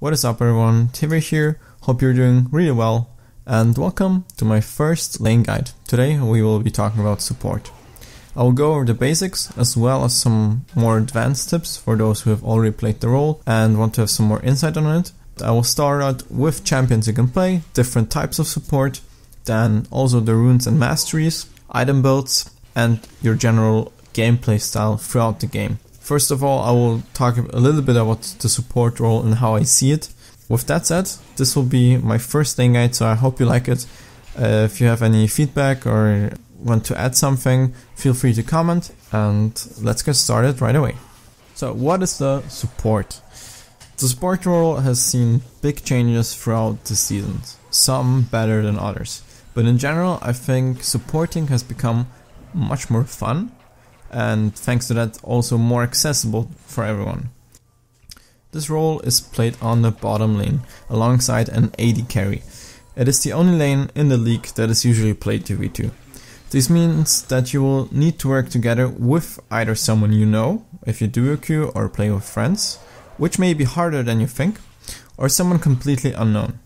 What is up everyone, Tivir here, hope you're doing really well, and welcome to my first lane guide. Today we will be talking about support. I will go over the basics as well as some more advanced tips for those who have already played the role and want to have some more insight on it. I will start out with champions you can play, different types of support, then also the runes and masteries, item builds, and your general gameplay style throughout the game. First of all, I will talk a little bit about the support role and how I see it. With that said, this will be my first lane guide, so I hope you like it. If you have any feedback or want to add something, feel free to comment, and let's get started right away. So what is the support? The support role has seen big changes throughout the seasons, some better than others. But in general, I think supporting has become much more fun, and thanks to that also more accessible for everyone. This role is played on the bottom lane alongside an AD carry. It is the only lane in the league that is usually played 2v2. This means that you will need to work together with either someone you know, if you duo queue or play with friends, which may be harder than you think, or someone completely unknown.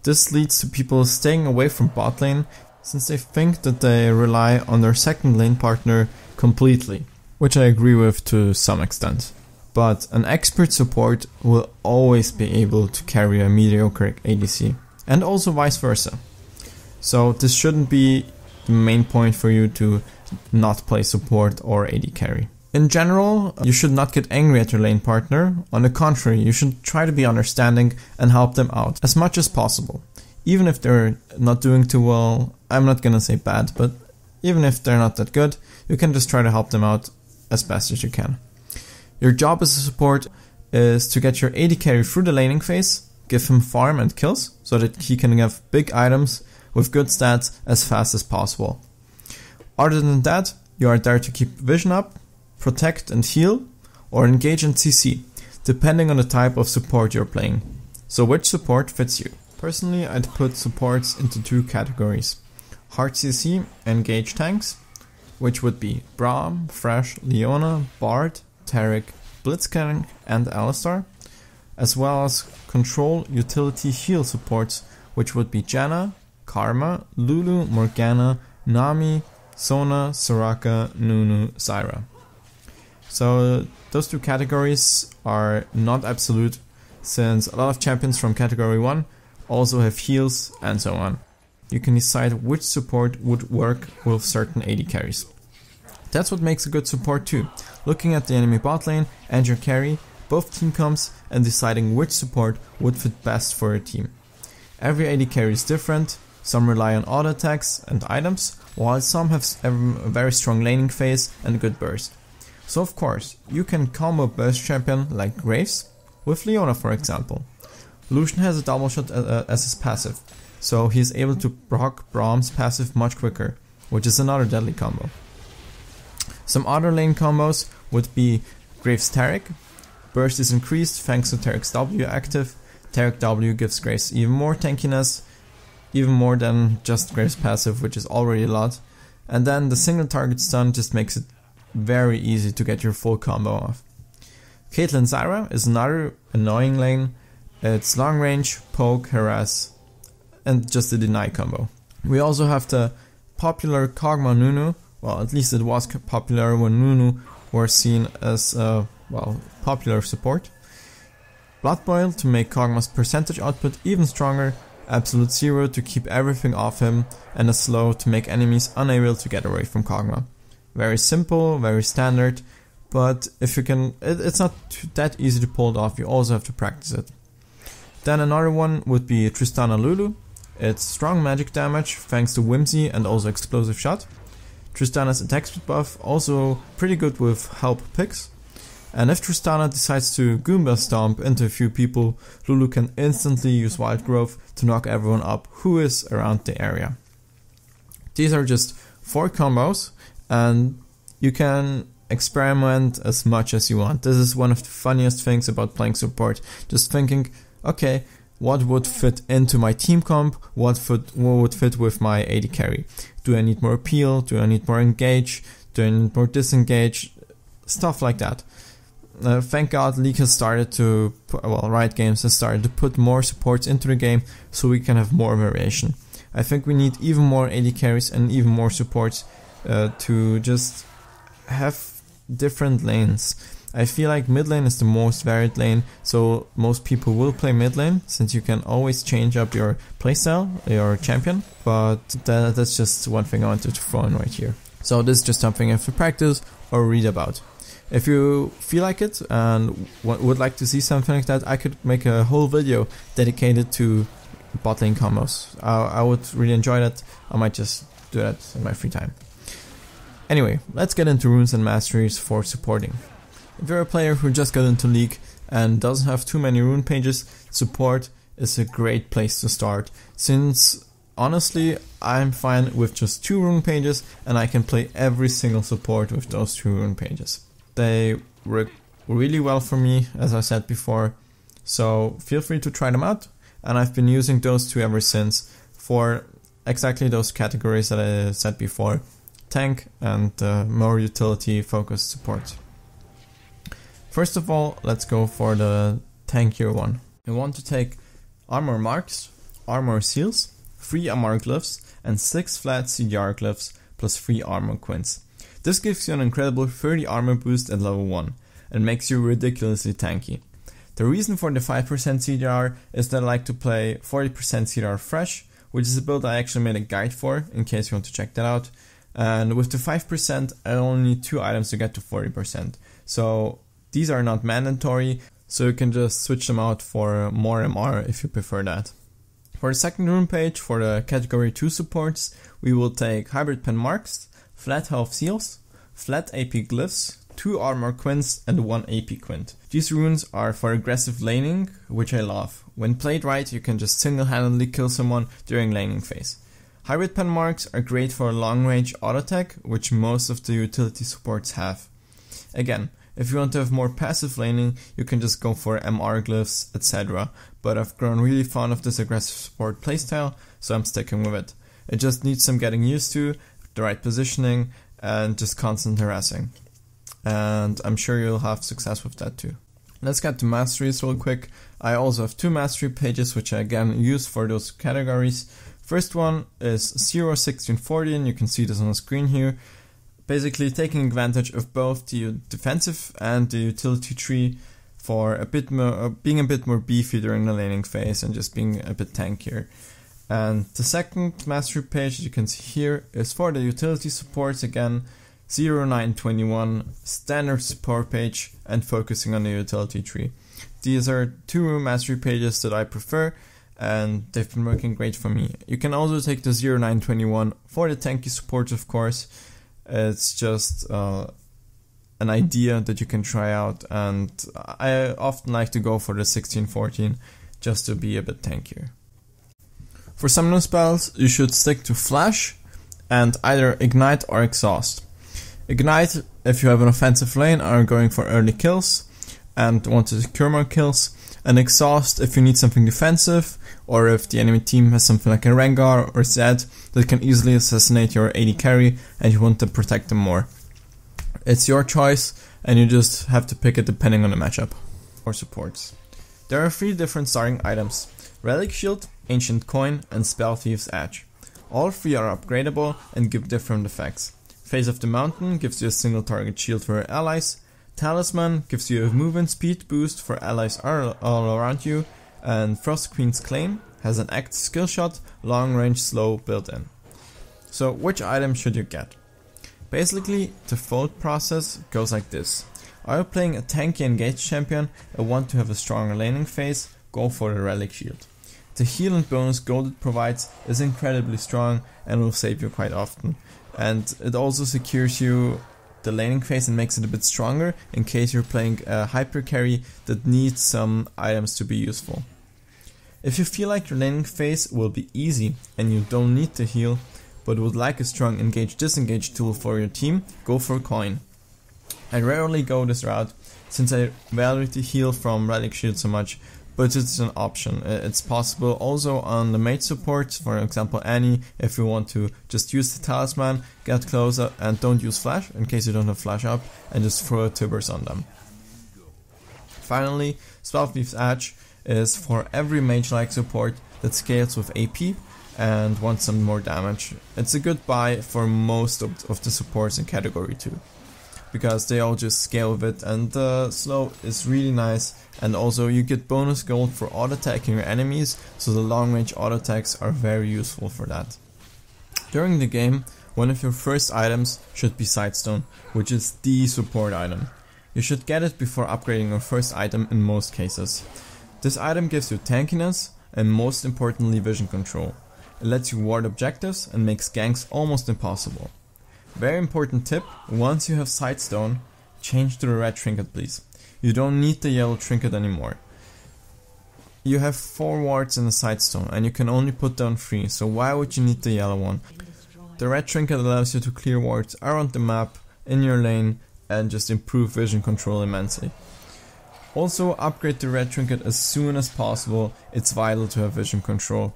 This leads to people staying away from bot lane since they think that they rely on their second lane partner completely, which I agree with to some extent. But an expert support will always be able to carry a mediocre ADC, and also vice versa. So this shouldn't be the main point for you to not play support or AD carry. In general, you should not get angry at your lane partner. On the contrary, you should try to be understanding and help them out as much as possible. Even if they're not doing too well, I'm not gonna say bad, but even if they're not that good, you can just try to help them out as best as you can. Your job as a support is to get your AD carry through the laning phase, give him farm and kills, so that he can have big items with good stats as fast as possible. Other than that, you are there to keep vision up, protect and heal, or engage in CC, depending on the type of support you're playing. So which support fits you? Personally, I'd put supports into two categories: hard CC, engage tanks, which would be Braum, Thresh, Leona, Bard, Taric, Blitzcrank and Alistar, as well as control utility heal supports, which would be Janna, Karma, Lulu, Morgana, Nami, Sona, Soraka, Nunu, Zyra. So those two categories are not absolute, since a lot of champions from category 1 also have heals and so on. You can decide which support would work with certain AD carries. That's what makes a good support too, looking at the enemy bot lane and your carry, both team comps, and deciding which support would fit best for your team. Every AD carry is different, some rely on auto attacks and items, while some have a very strong laning phase and good burst. So of course, you can combo burst champion like Graves with Leona, for example. Lucian has a double shot as his passive, so he is able to proc Braum's passive much quicker, which is another deadly combo. Some other lane combos would be Graves Taric. Burst is increased thanks to Taric's W active. Taric W gives Graves even more tankiness, even more than just Graves passive, which is already a lot. And then the single target stun just makes it very easy to get your full combo off. Caitlyn Zyra is another annoying lane. It's long range, poke, harass, and just a deny combo. We also have the popular Kog'Maw Nunu. Well, at least it was popular when Nunu were seen as popular support. Blood Boil to make Kog'Maw's percentage output even stronger, Absolute Zero to keep everything off him, and a Slow to make enemies unable to get away from Kog'Maw. Very simple, very standard, but if you can, it's not that easy to pull it off, you also have to practice it. Then another one would be Tristana Lulu. It's strong magic damage thanks to Whimsy and also explosive shot. Tristana's attack speed buff also pretty good with help picks. And if Tristana decides to Goomba Stomp into a few people, Lulu can instantly use Wild Growth to knock everyone up who is around the area. These are just 4 combos, and you can experiment as much as you want. This is one of the funniest things about playing support. Just thinking, okay, what would fit into my team comp? What would fit with my AD carry? Do I need more appeal? Do I need more engage? Do I need more disengage? Stuff like that. thank God League has started to, Riot Games has started to put more supports into the game so we can have more variation. I think we need even more AD carries and even more supports to just have different lanes. I feel like mid lane is the most varied lane, so most people will play mid lane since you can always change up your playstyle, your champion, but that's just one thing I wanted to throw in right here. So this is just something you have to practice or read about. If you feel like it and would like to see something like that, I could make a whole video dedicated to bot lane combos. I would really enjoy that. I might just do that in my free time. Anyway, let's get into runes and masteries for supporting. If you're a player who just got into League and doesn't have too many rune pages, support is a great place to start, since honestly I'm fine with just 2 rune pages and I can play every single support with those 2 rune pages. They work really well for me, as I said before, so feel free to try them out, and I've been using those 2 ever since for exactly those categories that I said before: tank and more utility focused support. First of all, let's go for the tankier one. You want to take armor marks, armor seals, 3 armor glyphs and 6 flat CDR glyphs plus 3 armor quints. This gives you an incredible 30 armor boost at level 1 and makes you ridiculously tanky. The reason for the 5% CDR is that I like to play 40% CDR fresh, which is a build I actually made a guide for in case you want to check that out. And with the 5%, I only need 2 items to get to 40%. So these are not mandatory, so you can just switch them out for more MR if you prefer that. For the second rune page, for the category 2 supports, we will take hybrid pen marks, flat health seals, flat AP glyphs, 2 armor quints and 1 AP quint. These runes are for aggressive laning, which I love. When played right, you can just single-handedly kill someone during laning phase. Hybrid pen marks are great for long range auto attack, which most of the utility supports have. Again, if you want to have more passive laning, you can just go for MR glyphs, etc. But I've grown really fond of this aggressive support playstyle, so I'm sticking with it. It just needs some getting used to, the right positioning, and just constant harassing. And I'm sure you'll have success with that too. Let's get to masteries real quick. I also have 2 mastery pages which I again use for those categories. First one is 0, 16, 14, you can see this on the screen here. Basically taking advantage of both the defensive and the utility tree for a bit more, being a bit more beefy during the laning phase and just being a bit tankier. And the second mastery page you can see here is for the utility supports again, 0, 9, 21, standard support page and focusing on the utility tree. These are 2 mastery pages that I prefer and they've been working great for me. You can also take the 0, 9, 21 for the tanky supports of course. It's just an idea that you can try out, and I often like to go for the 16-14 just to be a bit tankier. For some new spells, you should stick to Flash and either Ignite or Exhaust. Ignite, if you have an offensive lane, are going for early kills and want to secure more kills, and Exhaust if you need something defensive, or if the enemy team has something like a Rengar or Zed that can easily assassinate your AD carry and you want to protect them more. It's your choice and you just have to pick it depending on the matchup. For supports, there are 3 different starting items: Relic Shield, Ancient Coin and Spell Thief's Edge. All 3 are upgradable and give different effects. Face of the Mountain gives you a single target shield for your allies. Talisman gives you a movement speed boost for allies all around you, and Frost Queen's Claim has an act skill shot, long range slow built in. So which item should you get? Basically the fold process goes like this. Are you playing a tanky engaged champion and want to have a stronger laning phase? Go for the Relic Shield. The heal and bonus gold it provides is incredibly strong and will save you quite often, and it also secures you the laning phase and makes it a bit stronger in case you're playing a hyper carry that needs some items to be useful. If you feel like your laning phase will be easy and you don't need to heal but would like a strong engage-disengage tool for your team, go for Coin. I rarely go this route since I value the heal from Relic Shield so much, but it's an option. It's possible also on the mage support, for example Annie, if you want to just use the talisman, get closer and don't use flash in case you don't have flash up, and just throw a Tibbers on them. Finally, Spellthief's Edge is for every mage-like support that scales with AP and wants some more damage. It's a good buy for most of the supports in category 2, because they all just scale with it, and the slow is really nice, and also you get bonus gold for auto-attacking your enemies, so the long-range auto-attacks are very useful for that. During the game, one of your first items should be Sightstone, which is the support item. You should get it before upgrading your first item in most cases. This item gives you tankiness and most importantly vision control. It lets you ward objectives and makes ganks almost impossible. Very important tip, once you have Sightstone, change to the red trinket please. You don't need the yellow trinket anymore. You have 4 wards in the Sightstone and you can only put down 3, so why would you need the yellow one? The red trinket allows you to clear wards around the map, in your lane, and just improve vision control immensely. Also upgrade the red trinket as soon as possible, it's vital to have vision control.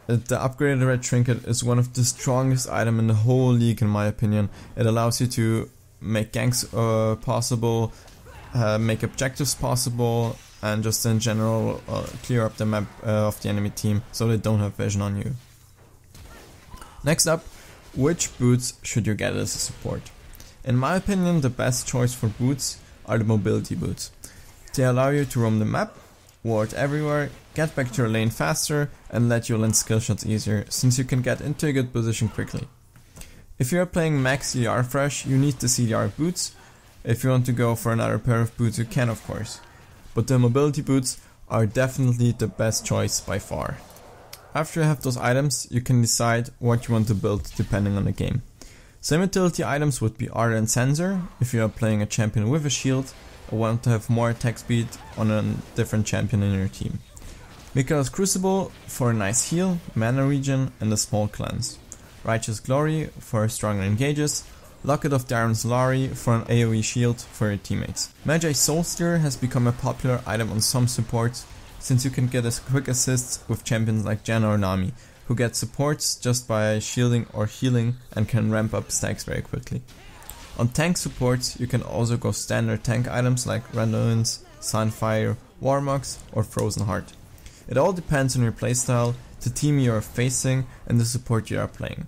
The upgraded red trinket is one of the strongest items in the whole league in my opinion. It allows you to make ganks possible, make objectives possible, and just in general clear up the map of the enemy team so they don't have vision on you. Next up, which boots should you get as a support? In my opinion, the best choice for boots are the mobility boots. They allow you to roam the map, ward everywhere, get back to your lane faster, and let you land skill shots easier, since you can get into a good position quickly. If you are playing max CDR fresh, you need the CDR boots. If you want to go for another pair of boots, you can of course. But the mobility boots are definitely the best choice by far. After you have those items, you can decide what you want to build depending on the game. Some utility items would be Arter and Sensor if you are playing a champion with a shield or want to have more attack speed on a different champion in your team. Mikael's Crucible for a nice heal, mana regen and a small cleanse. Righteous Glory for stronger engages. Locket of Darren Solari for an AoE shield for your teammates. Magi Soulstealer has become a popular item on some supports, since you can get a quick assists with champions like Janna or Nami, who get supports just by shielding or healing and can ramp up stacks very quickly. On tank supports, you can also go standard tank items like Randuin's, Sunfire, Warmox or Frozen Heart. It all depends on your playstyle, the team you are facing and the support you are playing.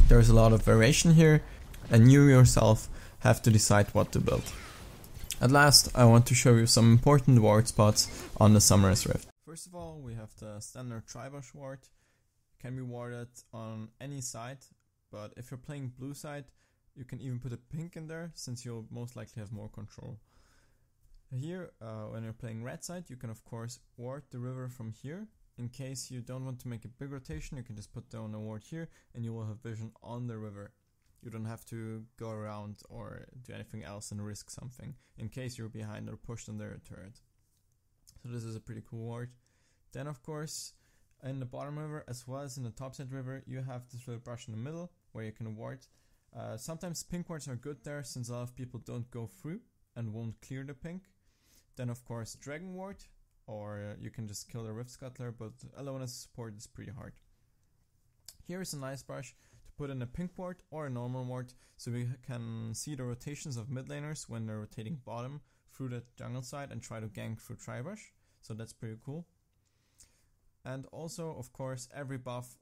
There is a lot of variation here, and you yourself have to decide what to build. At last, I want to show you some important ward spots on the Summoner's Rift. First of all, we have the standard Tribush ward. Can be warded on any side, but if you're playing blue side, you can even put a pink in there, since you'll most likely have more control. Here, when you're playing red side, you can of course ward the river from here. In case you don't want to make a big rotation, you can just put down a ward here and you will have vision on the river. You don't have to go around or do anything else and risk something, in case you're behind or pushed under a turret. So this is a pretty cool ward. Then of course, in the bottom river as well as in the top side river, you have this little brush in the middle where you can ward. Sometimes pink wards are good there, since a lot of people don't go through and won't clear the pink. Then of course Dragon Ward, or you can just kill the Rift Scuttler, but alone as support is pretty hard. Here is a nice brush to put in a pink ward or a normal ward, so we can see the rotations of mid laners when they're rotating bottom through the jungle side and try to gank through Tribush, so that's pretty cool. And also of course every buff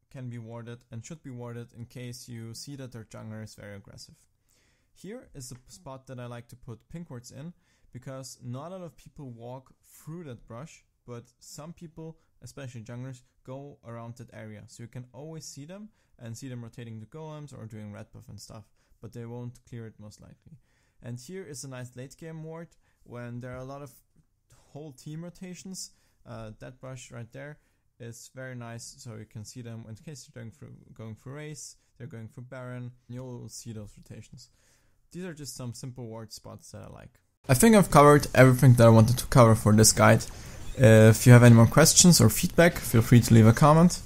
can be warded and should be warded in case you see that their jungler is very aggressive. Here is the spot that I like to put pink wards in, because not a lot of people walk through that brush, but some people, especially junglers, go around that area, so you can always see them and see them rotating the golems or doing red buff and stuff, but they won't clear it most likely. And here is a nice late game ward when there are a lot of whole team rotations. That brush right there is very nice, so you can see them in case you're going for race, they're going for Baron, you'll see those rotations. These are just some simple ward spots that I like. I think I've covered everything that I wanted to cover for this guide. If you have any more questions or feedback, feel free to leave a comment.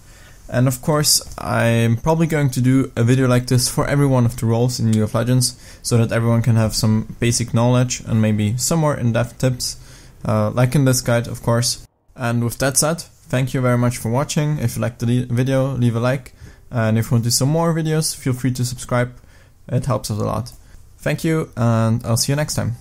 And of course, I'm probably going to do a video like this for every one of the roles in League of Legends, so that everyone can have some basic knowledge and maybe some more in-depth tips, like in this guide of course. And with that said, thank you very much for watching. If you liked the video, leave a like, and if you want to do some more videos, feel free to subscribe. It helps us a lot. Thank you, and I'll see you next time.